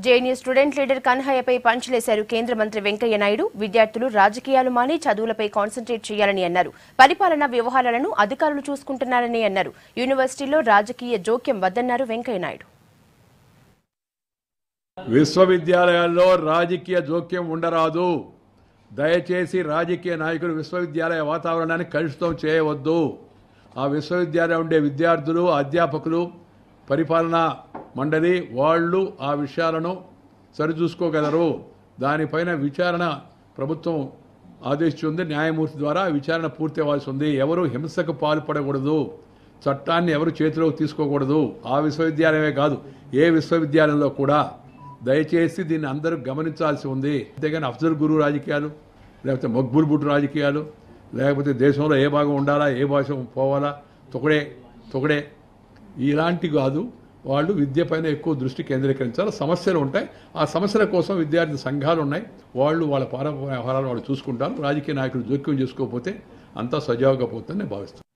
JNU student leader కన్హయ్యపై పంచులేశారు కేంద్ర మంత్రి వెంకయ్య నాయుడు. విద్యార్థులు రాజకీయాలు మాని చదువులపై కాన్సంట్రేట్ చేయాలని అన్నారు. పరిపాలనా వ్యవహారాలను అధికారులు చూసుకుంటున్నారని అన్నారు. యూనివర్సిటీలో రాజకీయ జోక్యం వద్దన్నారు వెంకయ్య నాయుడు. విశ్వవిద్యాలయాల్లో రాజకీయ జోక్యం ఉండరాదు. దయచేసి రాజకీయ నాయకులు విశ్వవిద్యాలయ వాతావరణాన్ని కలుషితం చేయవద్దు. ఆ విశ్వవిద్యాలయం ఉండే విద్యార్థులు, అధ్యాపకులు, పరిపాలనా మండలి వాళ్ళు ఆ విషయాలను సరిచూసుకోగలరు. దానిపైన విచారణ ప్రభుత్వం ఆదేశించింది. న్యాయమూర్తి ద్వారా విచారణ పూర్తి అవ్వాల్సి ఉంది. ఎవరు హింసకు పాల్పడకూడదు, చట్టాన్ని ఎవరు చేతిలోకి తీసుకోకూడదు. ఆ విశ్వవిద్యాలయమే కాదు, ఏ విశ్వవిద్యాలయంలో కూడా దయచేసి దీన్ని అందరూ గమనించాల్సి ఉంది. అంతేగాని అఫ్జల్ గురు రాజకీయాలు, లేకపోతే మక్బూల్ బుట్ రాజకీయాలు, లేకపోతే దేశంలో ఏ భాగం ఉండాలా, ఏ భాష పోవాలా, తొకడే ఇలాంటివి కాదు. వాళ్ళు విద్య పైన ఎక్కువ దృష్టి కేంద్రీకరించాలి. సమస్యలు ఉంటాయి, ఆ సమస్యల కోసం విద్యార్థి సంఘాలు ఉన్నాయి. వాళ్ళు వాళ్ళ వ్యవహారాలు వాళ్ళు చూసుకుంటారు. రాజకీయ నాయకులు జోక్యం చేసుకోకపోతే అంతా సజావుగా పోతుందని నేను భావిస్తాను.